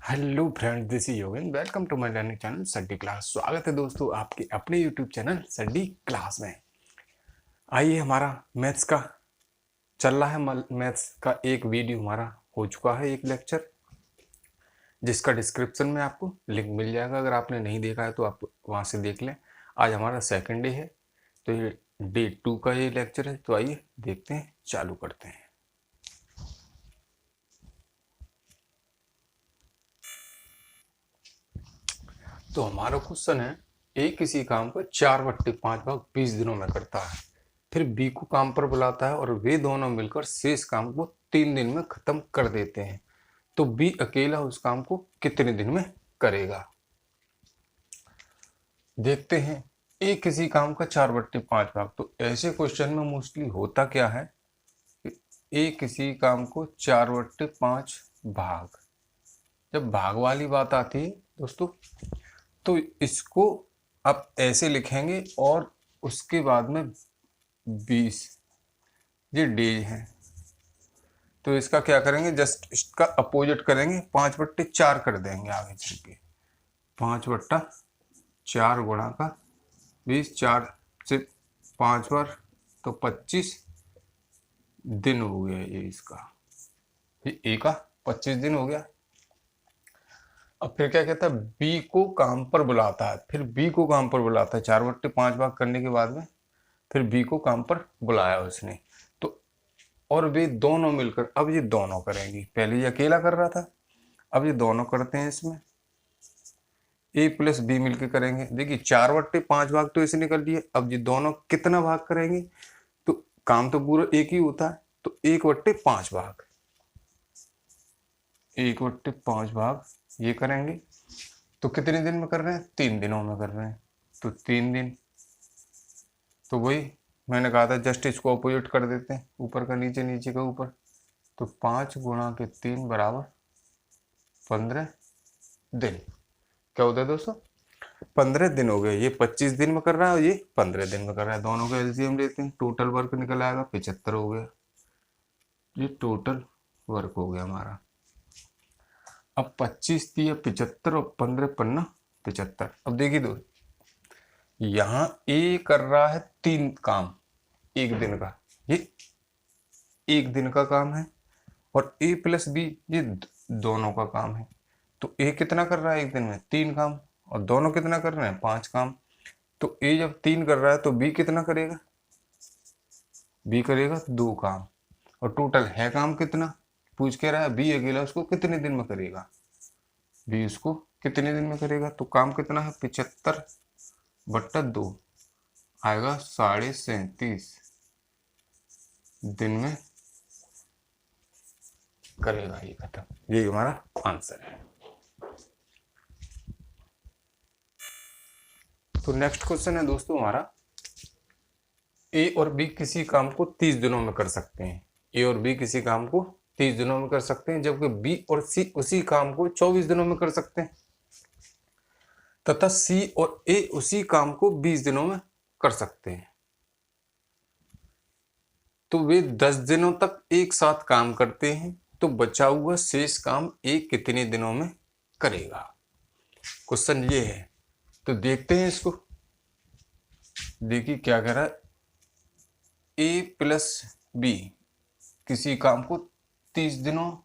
Hello friends, this is Yogen. Welcome to my learning channel Saddi class. स्वागत है दोस्तों आपके अपने यूट्यूब चैनल सड्डी क्लास में। आइए, हमारा मैथ्स का चल रहा है। मैथ्स का एक वीडियो हमारा हो चुका है, एक लेक्चर, जिसका डिस्क्रिप्शन में आपको लिंक मिल जाएगा। अगर आपने नहीं देखा है तो आप वहाँ से देख लें। आज हमारा सेकंड डे है, तो ये डे 2 का ये लेक्चर है। तो आइए देखते हैं, चालू करते हैं। तो हमारा क्वेश्चन है, ए किसी काम को 4/5 भाग 20 दिनों में करता है, फिर बी को काम पर बुलाता है और वे दोनों मिलकर शेष काम को 3 दिन में खत्म कर देते हैं। तो बी अकेला उस काम को कितने दिन में करेगा? देखते हैं। ए किसी काम का 4/5 भाग, तो ऐसे क्वेश्चन में मोस्टली होता क्या है कि ए किसी काम को 4/5 भाग, जब भाग वाली बात आती है दोस्तों, तो इसको आप ऐसे लिखेंगे और उसके बाद में 20 ये डेज हैं। तो इसका क्या करेंगे, जस्ट इसका अपोजिट करेंगे, 5/4 कर देंगे आगे चल के। 5/4 गुणा का 20, 4 से 5 बार, तो 25 दिन हो गया ये इसका। ये ए का 25 दिन हो गया। अब फिर क्या कहता है, बी को काम पर बुलाता है। फिर बी को काम पर बुलाता है 4/5 भाग करने के बाद में, फिर बी को काम पर बुलाया उसने। तो और वे दोनों मिलकर, अब ये दोनों करेंगे। पहले ये अकेला कर रहा था, अब ये दोनों करते हैं। इसमें ए प्लस बी मिलकर करेंगे। देखिए 4/5 भाग तो इसने कर लिए, अब ये दोनों कितना भाग करेंगे? तो काम तो पूरा एक ही होता है, तो 1/5 भाग, 1/5 भाग ये करेंगे। तो कितने दिन में कर रहे हैं? 3 दिनों में कर रहे हैं। तो 3 दिन, तो वही मैंने कहा था, जस्ट इसको अपोजिट कर देते हैं, ऊपर का नीचे, नीचे का ऊपर। तो 5 गुणा के 3 बराबर 15 दिन। क्या होता है दोस्तों? 15 दिन हो गए। ये 25 दिन में कर रहा है और ये 15 दिन में कर रहा है। दोनों का एलसीएम लेते हैं, टोटल वर्क निकल आएगा 75 हो गया। ये टोटल वर्क हो गया हमारा। अब 25 दिया 75 और 15 पन्ना 75। अब देखिए दोस्तों, यहाँ ए कर रहा है 3 काम एक दिन का, ये एक दिन का काम है, और ए प्लस बी ये दोनों का काम है। तो ए कितना कर रहा है एक दिन में? 3 काम, और दोनों कितना कर रहे हैं? 5 काम। तो ए जब 3 कर रहा है तो बी कितना करेगा? बी करेगा 2 काम। और टोटल है काम कितना पूछ के रहा है, बी अकेला उसको कितने दिन में करेगा? बी उसको कितने दिन में करेगा? तो काम कितना है? 75/2 आएगा 37.5 दिन में करेगा ये खत्म। ये हमारा आंसर है। तो नेक्स्ट क्वेश्चन है दोस्तों हमारा, ए और बी किसी काम को 30 दिनों में कर सकते हैं। ए और बी किसी काम को 30 दिनों में कर सकते हैं, जबकि बी और सी उसी काम को 24 दिनों में कर सकते हैं, तथा सी और ए उसी काम को 20 दिनों में कर सकते हैं। तो वे 10 दिनों तक एक साथ काम करते हैं, तो बचा हुआ शेष काम ए कितने दिनों में करेगा? क्वेश्चन ये है। तो देखते हैं इसको। देखिए क्या कह रहा है, ए प्लस बी किसी काम को 30 दिनों,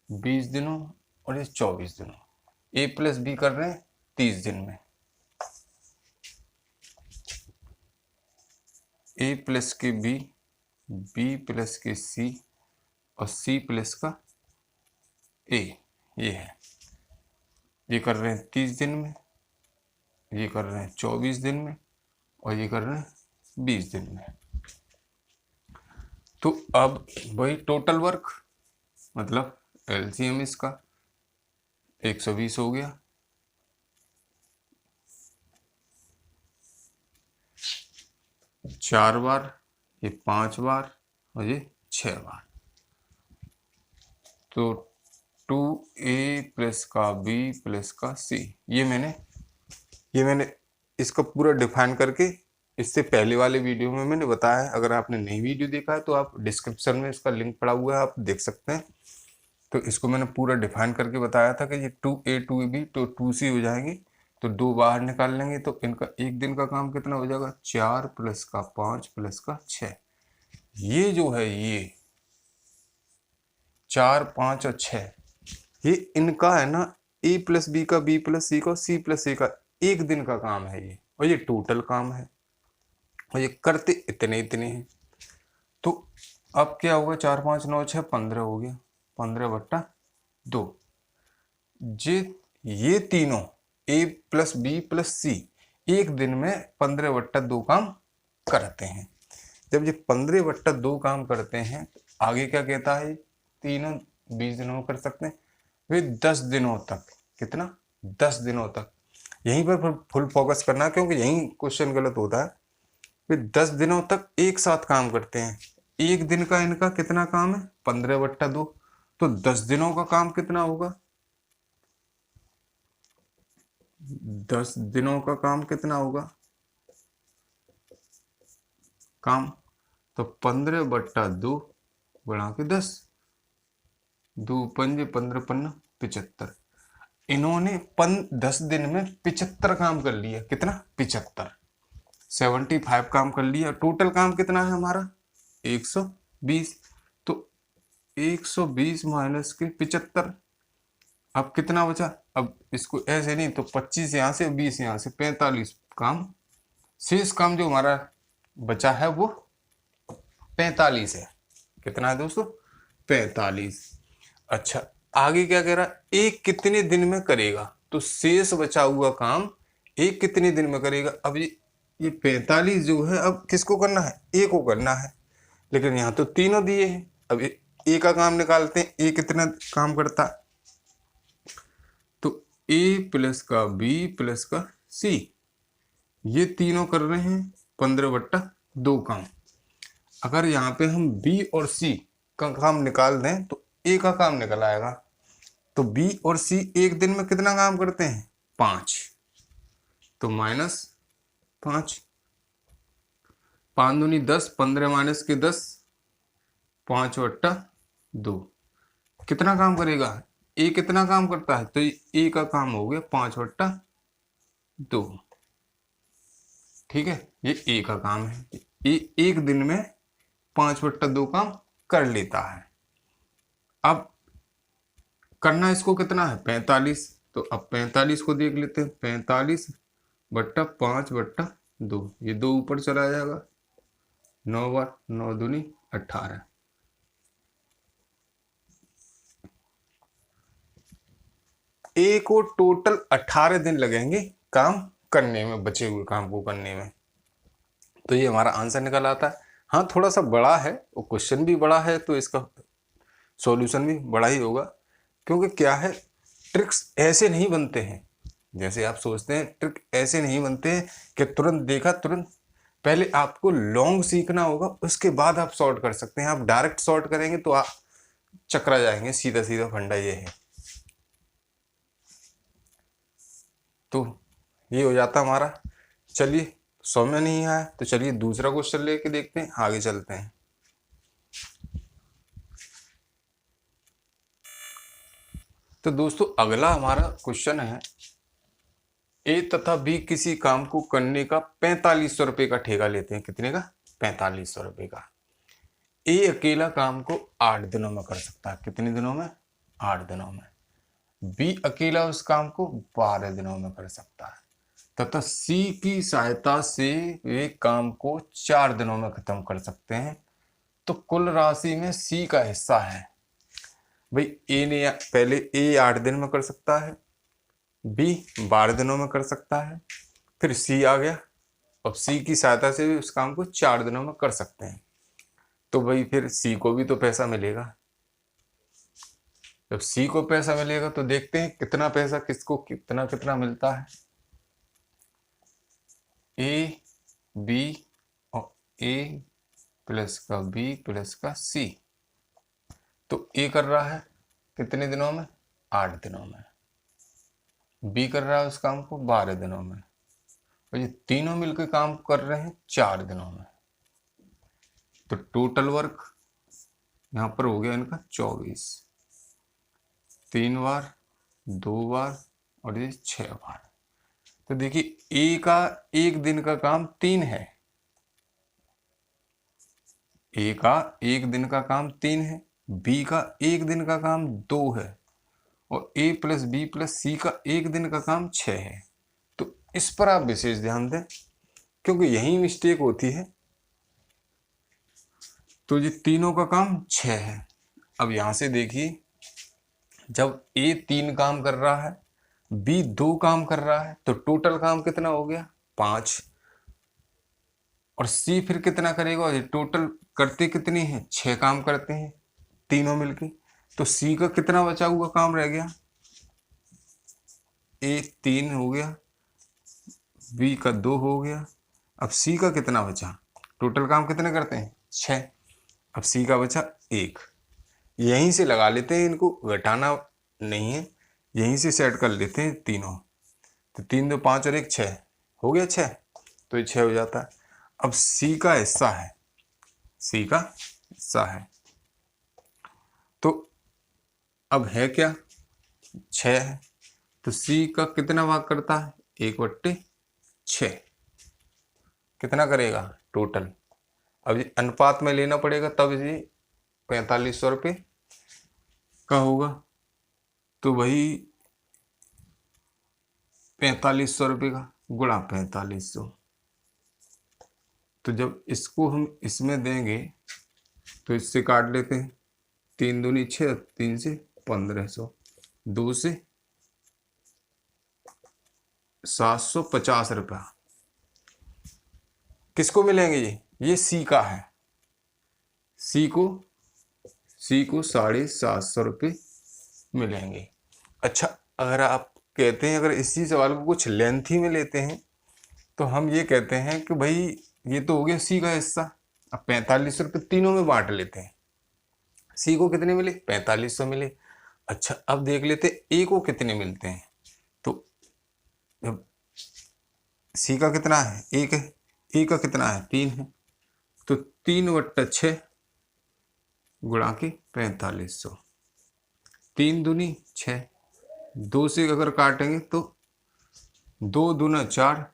20 दिनों और ये 24 दिनों। ए प्लस बी कर रहे हैं 30 दिन में, ए प्लस के बी, बी प्लस के सी और सी प्लस का ए, ये है। ये कर रहे हैं 30 दिन में, ये कर रहे हैं 24 दिन में, और ये कर रहे हैं 20 दिन में। तो अब वही टोटल वर्क, मतलब एलसीएम इसका 120 हो गया। चार बार, ये 5 बार और ये 6 बार। तो 2a प्लस का b प्लस का c, ये मैंने इसका पूरा डिफाइन करके इससे पहले वाले वीडियो में मैंने बताया है। अगर आपने नई वीडियो देखा है तो आप डिस्क्रिप्शन में इसका लिंक पड़ा हुआ है, आप देख सकते हैं। तो इसको मैंने पूरा डिफाइन करके बताया था कि ये 2A 2B तो 2C हो जाएंगी, तो 2 बाहर निकाल लेंगे तो इनका एक दिन का काम कितना हो जाएगा, 4 प्लस का 5 प्लस का 6। ये जो है ये 4 5 और 6 ये इनका है ना A प्लस B का, B प्लस C का, C प्लस A का एक दिन का काम है ये, और ये टोटल काम है, और ये करते इतने इतने हैं। तो अब क्या होगा, 4 5 9 6 15 हो गया, 15/2। ये तीनों A plus B plus C एक दिन में 15/2 काम करते हैं। जब ये 15/2 काम करते हैं तो आगे क्या कहता है, तीनों 20 दिनों में कर सकते हैं, वे 10 दिनों तक, कितना, 10 दिनों तक। यहीं पर फुल फोकस करना है क्योंकि यहीं क्वेश्चन गलत होता है। वे 10 दिनों तक एक साथ काम करते हैं। एक दिन का इनका कितना काम है, 15/2, तो 10 दिनों का काम कितना होगा, 10 दिनों का काम कितना होगा काम, तो 15/2 बढ़ा के 10, 2 पंजे 15 पन्ना 75। इन्होंने 10 दिन में 75 काम कर लिया, कितना, 75, 75 काम कर लिया। टोटल काम कितना है हमारा, 120। तो 120 माइनस के 75, अब कितना बचा, अब इसको ऐसे नहीं तो 25 यहाँ से, 20 यहाँ से, 45 काम, शेष काम जो हमारा बचा है वो 45 है। कितना है दोस्तों, 45। अच्छा, आगे क्या कह रहा है, एक कितने दिन में करेगा, तो शेष बचा हुआ काम एक कितने दिन में करेगा। अब ये 45 जो है अब किसको करना है, ए को करना है, लेकिन यहाँ तो तीनों दिए हैं। अब ए का काम निकालते हैं, ए कितना काम करता है, तो ए प्लस का बी प्लस का सी, ये तीनों कर रहे हैं 15/2 काम। अगर यहाँ पे हम बी और सी का काम निकाल दें तो ए का काम निकल आएगा। तो बी और सी एक दिन में कितना काम करते हैं, 5, तो -5, 5 दूनी 10, 15 माइनस के 10, 5/2। कितना काम करेगा, ए कितना काम करता है, तो ए का काम हो गया 5/2। ठीक है, ये ए का काम है, ए एक दिन में 5/2 काम कर लेता है। अब करना इसको कितना है, 45, तो अब 45 को देख लेते हैं, 45/5/2, ये 2 ऊपर चला जाएगा, 9 बार 9 दूनी 18। ए को टोटल 18 दिन लगेंगे काम करने में, बचे हुए काम को करने में। तो ये हमारा आंसर निकल आता है। हाँ, थोड़ा सा बड़ा है, वो क्वेश्चन भी बड़ा है, तो इसका सॉल्यूशन भी बड़ा ही होगा, क्योंकि क्या है, ट्रिक्स ऐसे नहीं बनते हैं जैसे आप सोचते हैं। ट्रिक ऐसे नहीं बनते हैं कि तुरंत देखा तुरंत, पहले आपको लॉन्ग सीखना होगा, उसके बाद आप सॉर्ट कर सकते हैं। आप डायरेक्ट सॉर्ट करेंगे तो आप चकरा जाएंगे, सीधा सीधा फंडा ये है। तो ये हो जाता हमारा। चलिए, 100 में नहीं आया तो चलिए दूसरा क्वेश्चन लेके देखते हैं, आगे चलते हैं। तो दोस्तों अगला हमारा क्वेश्चन है, ए तथा बी किसी काम को करने का 4500 रुपये का ठेका लेते हैं। कितने का, 4500 रुपये का। ए अकेला काम को 8 दिनों में कर सकता है। कितने दिनों में, 8 दिनों में। बी अकेला उस काम को 12 दिनों में कर सकता है, तथा सी की सहायता से वे काम को 4 दिनों में खत्म कर सकते हैं। तो कुल राशि में सी का हिस्सा है। भाई ए ने पहले ए 8 दिन में कर सकता है, बी 12 दिनों में कर सकता है, फिर सी आ गया। अब सी की सहायता से भी उस काम को 4 दिनों में कर सकते हैं, तो भाई फिर सी को भी तो पैसा मिलेगा। जब सी को पैसा मिलेगा तो देखते हैं कितना पैसा किसको कितना कितना मिलता है। ए बी और ए प्लस का बी प्लस का सी, तो ए कर रहा है कितने दिनों में, 8 दिनों में। बी कर रहा है उस काम को 12 दिनों में, और ये तीनों मिलकर काम कर रहे हैं 4 दिनों में। तो टोटल वर्क यहाँ पर हो गया इनका 24। 3 बार, 2 बार और ये 6 बार। तो देखिए ए का एक दिन का काम 3 है, ए का एक दिन का काम 3 है, बी का एक दिन का काम 2 है और ए प्लस बी प्लस सी का एक दिन का काम 6 है। तो इस पर आप विशेष ध्यान दें क्योंकि यही मिस्टेक होती है। तो ये तीनों का काम 6 है। अब यहां से देखिए जब ए 3 काम कर रहा है, बी 2 काम कर रहा है, तो टोटल काम कितना हो गया 5। और सी फिर कितना करेगा, और ये टोटल करते कितनी है 6 काम करते हैं तीनों मिलके। तो सी का कितना बचा हुआ काम रह गया, ए 3 हो गया, बी का 2 हो गया, अब सी का कितना बचा, टोटल काम कितने करते हैं 6, अब सी का बचा 1। यहीं से लगा लेते हैं, इनको घटाना नहीं है, यहीं से सेट कर लेते हैं तीनों। तो 3 2 5 और 1 6 हो गया 6, तो ये 6 हो जाता है। अब सी का हिस्सा है, सी का हिस्सा है, तो अब है क्या 6 है, तो सी का कितना भाग करता है 1/6, कितना करेगा टोटल। अब ये अनुपात में लेना पड़ेगा तब ये 4500 रुपये का होगा। तो वही 4500 रुपये का गुणा 4500। तो जब इसको हम इसमें देंगे तो इससे काट लेते हैं, 3 दूनी 6, 3 से 1500, 2 से 750 रुपया किसको मिलेंगे, ये सी का है, सी को 750 रुपये मिलेंगे। अच्छा, अगर आप कहते हैं अगर इसी सवाल को कुछ लेंथी में लेते हैं तो हम ये कहते हैं कि भाई ये तो हो गया सी का हिस्सा, अब 4500 रुपये तीनों में बांट लेते हैं। सी को कितने मिले 4500 मिले। अच्छा, अब देख लेते ए को कितने मिलते हैं। तो सी का कितना है 1 है, ए का कितना है 3 है, तो 3/6 गुणा के 4500, 3 दूनी 6, 2 से अगर काटेंगे तो 2 दूना 4,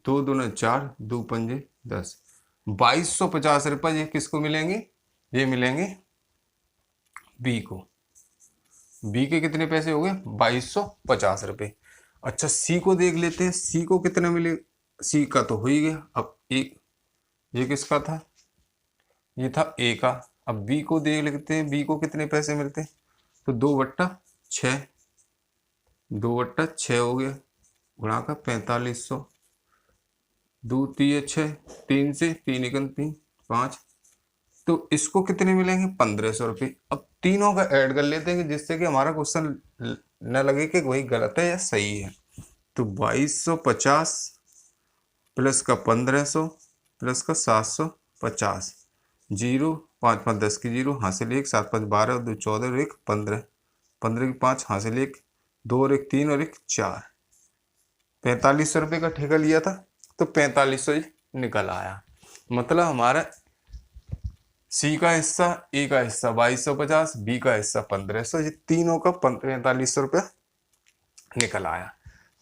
2 दूना 4, 2 पंजे 10, 2250 रुपये ये किसको मिलेंगे, ये मिलेंगे बी को। बी के कितने पैसे हो गए 2250 रुपये। अच्छा, सी को देख लेते हैं, सी को कितना मिले, सी का तो हो ही गया। अब एक ये किसका था, ये था ए का। अब बी को देख लेते हैं, बी को कितने पैसे मिलते हैं, तो 2/6, 2/6 हो गया गुणा का 4500, 2 3 6, 3 से 3 1 3 5, तो इसको कितने मिलेंगे 1500 रुपये। अब तीनों का ऐड कर लेते हैं जिससे कि हमारा क्वेश्चन न लगे कि वही गलत है या सही है। तो 2250 प्लस का 1500 प्लस का 750, 0 5 5 10 की 0, हासिल 1, 7 5 12, 2 14 और 1 15, 15 की 5, हासिल 1, 2 और 1 3 और 1 4, 4500 रुपये का ठेका लिया था तो 4500 निकल आया। मतलब हमारा सी का हिस्सा, ए का हिस्सा 2250, बी का हिस्सा 1500, ये तीनों का 4500 रुपया निकल आया।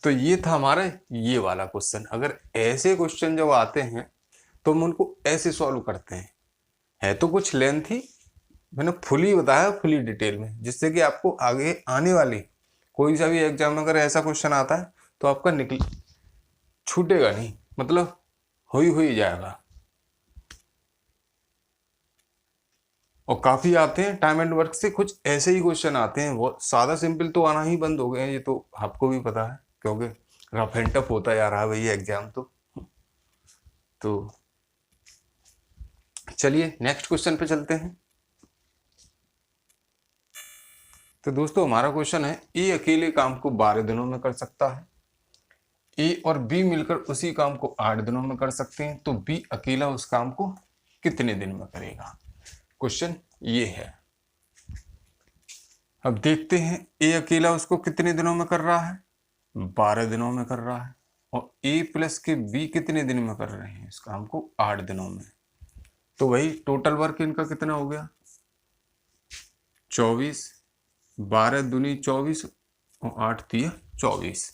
तो ये था हमारा ये वाला क्वेश्चन। अगर ऐसे क्वेश्चन जब आते हैं तो हम उनको ऐसे सॉल्व करते हैं। है तो कुछ लेंथ ही, मैंने फुली बताया, फुली डिटेल में, जिससे कि आपको आगे आने वाली कोई सा भी एग्जाम में अगर ऐसा क्वेश्चन आता है तो आपका निकल छूटेगा नहीं, मतलब हो ही जाएगा। और काफ़ी आते हैं टाइम एंड वर्क से, कुछ ऐसे ही क्वेश्चन आते हैं, वो सादा सिंपल तो आना ही बंद हो गए हैं, ये तो आपको भी पता है क्योंकि रफ एंड टफ होता जा रहा है भैया एग्जाम। तो चलिए नेक्स्ट क्वेश्चन पे चलते हैं। तो दोस्तों हमारा क्वेश्चन है, ए अकेले काम को 12 दिनों में कर सकता है, ए और बी मिलकर उसी काम को 8 दिनों में कर सकते हैं, तो बी अकेला उस काम को कितने दिन में करेगा। क्वेश्चन ये है। अब देखते हैं ए अकेला उसको कितने दिनों में कर रहा है, 12 दिनों में कर रहा है, और ए प्लस के बी कितने दिन में कर रहे हैं इस काम को 8 दिनों में। तो वही टोटल वर्क इनका कितना हो गया 24 12 दूनी 24 और 8 तिया 24।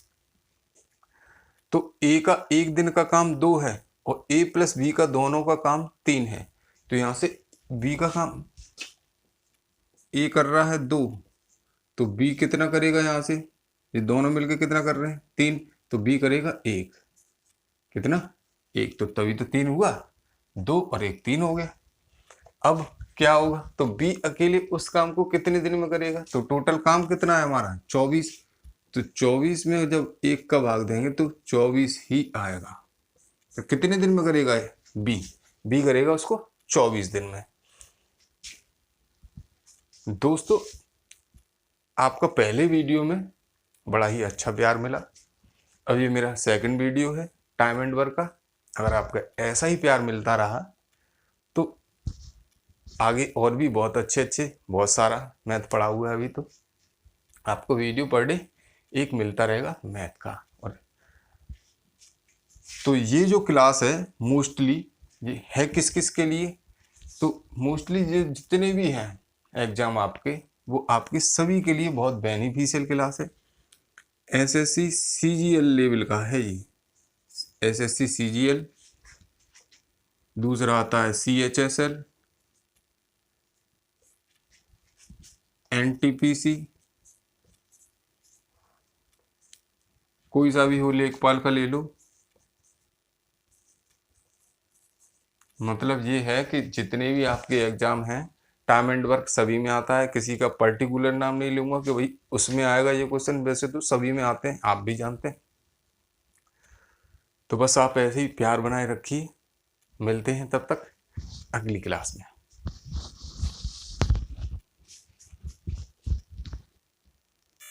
तो ए का एक दिन का काम 2 है और ए प्लस बी का दोनों का काम 3 है। तो यहां से बी का काम ए कर रहा है 2, तो बी कितना करेगा? यहां से ये दोनों मिलकर कितना कर रहे हैं? 3। तो बी करेगा 1। कितना? 1। तो तभी तो 3 हुआ, 2 और 1 3 हो गया। अब क्या होगा? तो बी अकेले उस काम को कितने दिन में करेगा? तो टोटल काम कितना है हमारा? 24। तो 24 में जब 1 का भाग देंगे तो 24 ही आएगा। तो कितने दिन में करेगा ये? बी करेगा उसको 24 दिन में। दोस्तों, आपका पहले वीडियो में बड़ा ही अच्छा प्यार मिला। अब ये मेरा सेकंड वीडियो है टाइम एंड वर्क का। अगर आपका ऐसा ही प्यार मिलता रहा तो आगे और भी बहुत अच्छे बहुत सारा मैथ पढ़ा हुआ है अभी। तो आपको वीडियो पर डे एक मिलता रहेगा मैथ का। और तो ये जो क्लास है मोस्टली ये है किस किस के लिए? तो मोस्टली जो जितने भी हैं एग्जाम आपके, वो आपके सभी के लिए बहुत बेनिफिशियल क्लास है। एसएससी सीजीएल लेवल का है ये। एसएससी सीजीएल, दूसरा आता है सीएचएसएल, एनटीपीसी, कोई सा भी हो, लेखपाल का ले लो। मतलब ये है कि जितने भी आपके एग्जाम हैं टाइम एंड वर्क सभी में आता है। किसी का पर्टिकुलर नाम नहीं लूंगा कि भाई उसमें आएगा ये क्वेश्चन, वैसे तो सभी में आते हैं, आप भी जानते हैं। तो बस आप ऐसे ही प्यार बनाए रखिए। मिलते हैं तब तक अगली क्लास में।